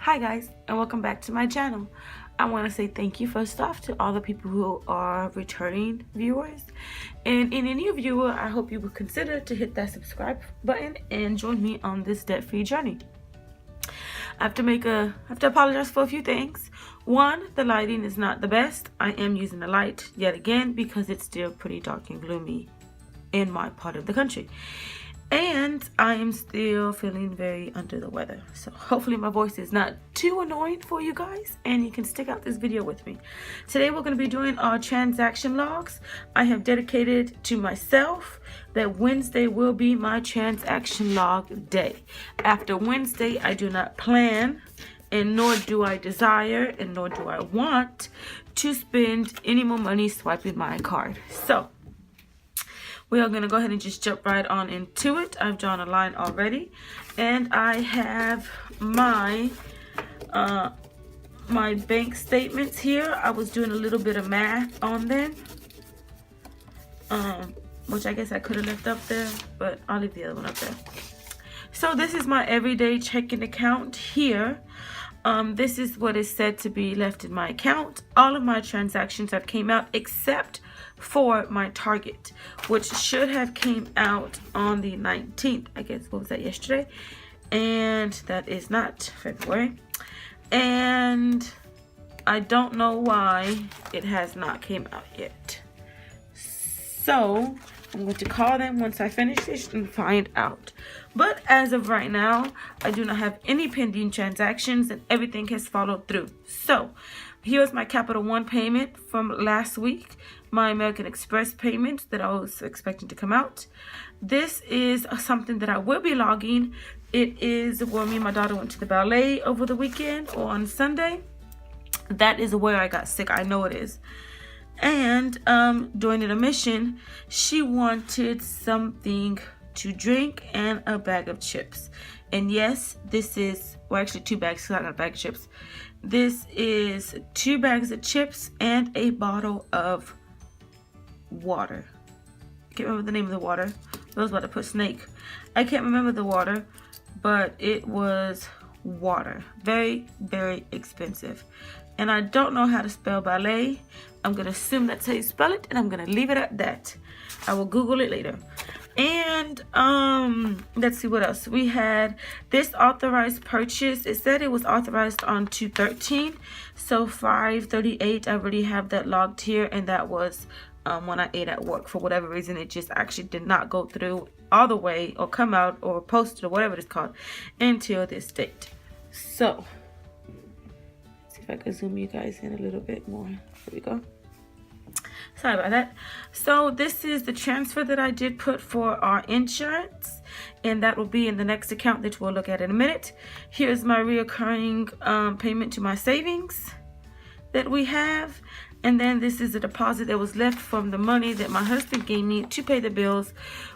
Hi guys, and welcome back to my channel. I want to say thank you first off to all the people who are returning viewers, and any new viewer, I hope you would consider to hit that subscribe button and join me on this debt-free journey. I have to apologize for a few things. One, the lighting is not the best. I am using the light yet again because it's still pretty dark and gloomy in my part of the country. And I am still feeling very under the weather. So hopefully my voice is not too annoying for you guys and you can stick out this video with me. Today we're going to be doing our transaction logs. I have dedicated to myself that Wednesday will be my transaction log day. After Wednesday, I do not plan, and nor do I desire, and nor do I want to spend any more money swiping my card. So we are going to go ahead and just jump right on into it. I've drawn a line already, and I have my my bank statements here. I was doing a little bit of math on them, which I guess I could have left up there, but I'll leave the other one up there. So this is my everyday checking account here. This is what is said to be left in my account. All of my transactions have came out except for my Target, which should have came out on the 19th. I guess, what was that, yesterday? And that is not February. And I don't know why it has not came out yet. So I'm going to call them once I finish this and find out. But as of right now, I do not have any pending transactions and everything has followed through. So here's my Capital One payment from last week, my American Express payment that I was expecting to come out. This is something that I will be logging. It is where me and my daughter went to the ballet over the weekend or on Sunday. That is where I got sick. I know it is. And during intermission, she wanted something to drink and a bag of chips. And yes, this is, well, actually 2 bags, because I got a bag of chips. This is 2 bags of chips and a bottle of water. I can't remember the name of the water. I was about to put snake. I can't remember the water, but it was water. Very, very expensive. And I don't know how to spell ballet. I'm going to assume that's how you spell it, and I'm going to leave it at that. I will Google it later. And let's see what else. We had this authorized purchase. It said it was authorized on 2/13. So 5/38, I already have that logged here, and that was when I ate at work. For whatever reason, it just actually did not go through all the way or come out or posted or whatever it's called until this date. So let's see if I can zoom you guys in a little bit more. There we go. Sorry about that. So this is the transfer that I did put for our insurance, and that will be in the next account that we'll look at in a minute. Here's my reoccurring payment to my savings that we have. And then this is the deposit that was left from the money that my husband gave me to pay the bills,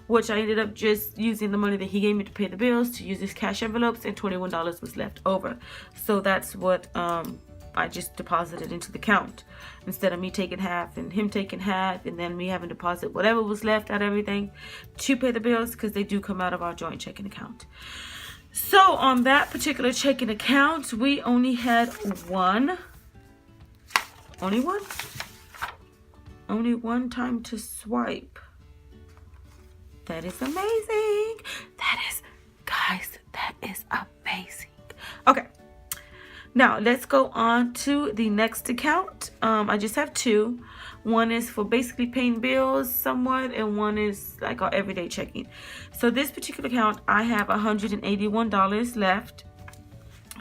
which I ended up just using the money that he gave me to pay the bills to use his cash envelopes, and $21 was left over. So that's what I just deposited into the account instead of me taking half and him taking half, and then me having to deposit whatever was left out of everything to pay the bills, because they do come out of our joint checking account. So on that particular checking account, we only had only one time to swipe. That is amazing. Guys, that is amazing. Okay. Now, let's go on to the next account. I just have 2. One is for basically paying bills somewhat, and one is like our everyday checking. So this particular account, I have $181 left,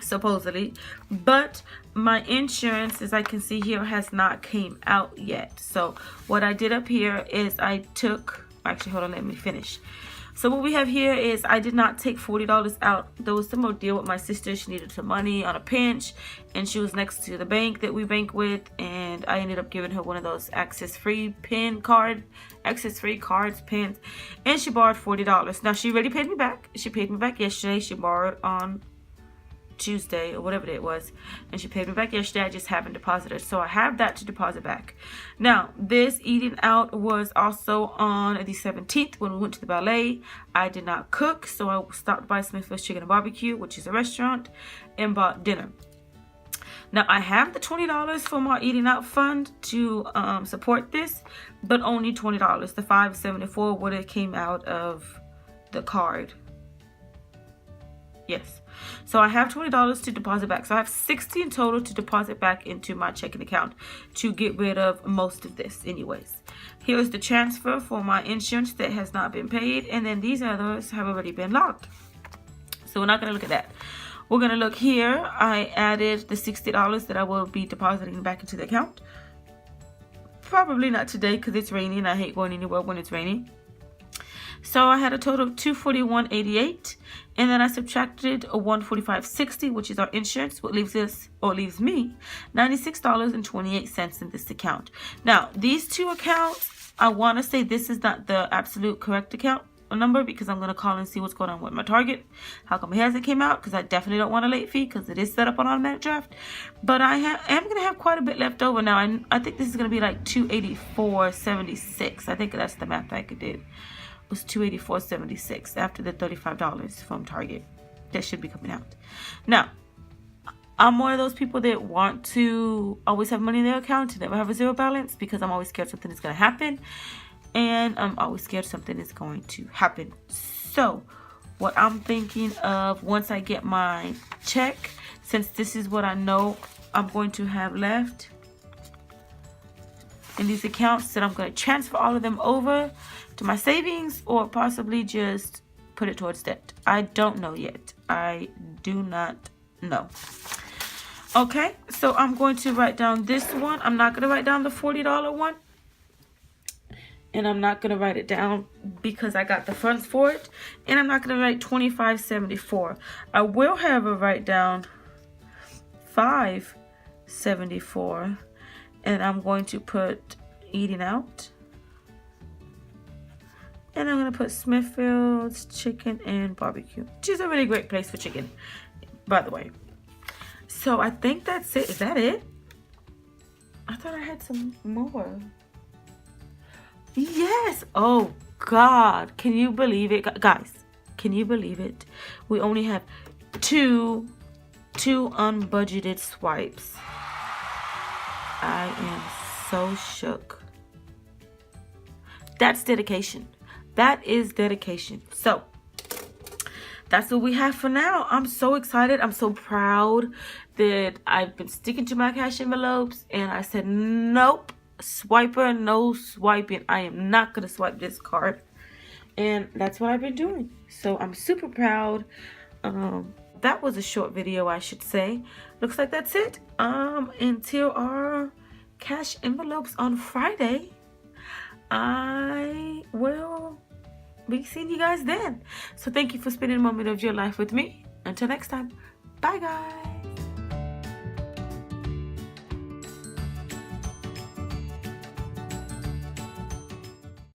supposedly. But my insurance, as I can see here, has not came out yet. So what I did up here is I took... Actually, hold on, let me finish. So what we have here is I did not take $40 out. There was some deal with my sister. She needed some money on a pinch, and she was next to the bank that we bank with, and I ended up giving her one of those access-free cards, pins, and she borrowed $40. Now she already paid me back. She paid me back yesterday. She borrowed on Tuesday or whatever day it was, and she paid me back yesterday. I just haven't deposited, so I have that to deposit back. Now, this eating out was also on the 17th when we went to the ballet. I did not cook, so I stopped by Smithfield's Chicken and Barbecue, which is a restaurant, and bought dinner. Now, I have the $20 for my eating out fund to support this, but only $20. The $5.74 would have came out of the card. Yes. So I have $20 to deposit back. So I have $60 in total to deposit back into my checking account to get rid of most of this anyways. Here's the transfer for my insurance that has not been paid. And then these others have already been locked. So we're not going to look at that. We're going to look here. I added the $60 that I will be depositing back into the account. Probably not today because it's raining. I hate going anywhere when it's raining. So I had a total of $241.88, and then I subtracted a $145.60, which is our insurance, what leaves us, or leaves me, $96.28 in this account. Now, these two accounts, I want to say this is not the absolute correct account number because I'm going to call and see what's going on with my Target. How come it hasn't came out? Because I definitely don't want a late fee because it is set up on automatic draft. But I am going to have quite a bit left over now. I think this is going to be like $284.76. I think that's the math I could do. Was $284.76 after the $35 from Target. That should be coming out. Now, I'm one of those people that want to always have money in their account to never have a zero balance because I'm always scared something is going to happen. And I'm always scared something is going to happen. So, what I'm thinking of once I get my check, since this is what I know I'm going to have left in these accounts, that I'm going to transfer all of them over to my savings or possibly just put it towards debt. I don't know yet. I do not know. Okay, so I'm going to write down this one. I'm not going to write down the $40 one. And I'm not going to write it down because I got the funds for it. And I'm not going to write $25.74. I will, however, write down $5.74. And I'm going to put eating out. And I'm going to put Smithfield's Chicken and Barbecue, which is a really great place for chicken, by the way. So I think that's it. Is that it? I thought I had some more. Yes. Oh, God. Can you believe it? Guys, can you believe it? We only have two unbudgeted swipes. I am so shook. That's dedication. That is dedication. So that's what we have for now. I'm so excited. I'm so proud that I've been sticking to my cash envelopes. And I said, nope, swiper, no swiping. I am not going to swipe this card. And that's what I've been doing. So I'm super proud. That was a short video, I should say. Looks like that's it. Until our cash envelopes on Friday, I will be seeing you guys then. So thank you for spending a moment of your life with me. Until next time. Bye, guys.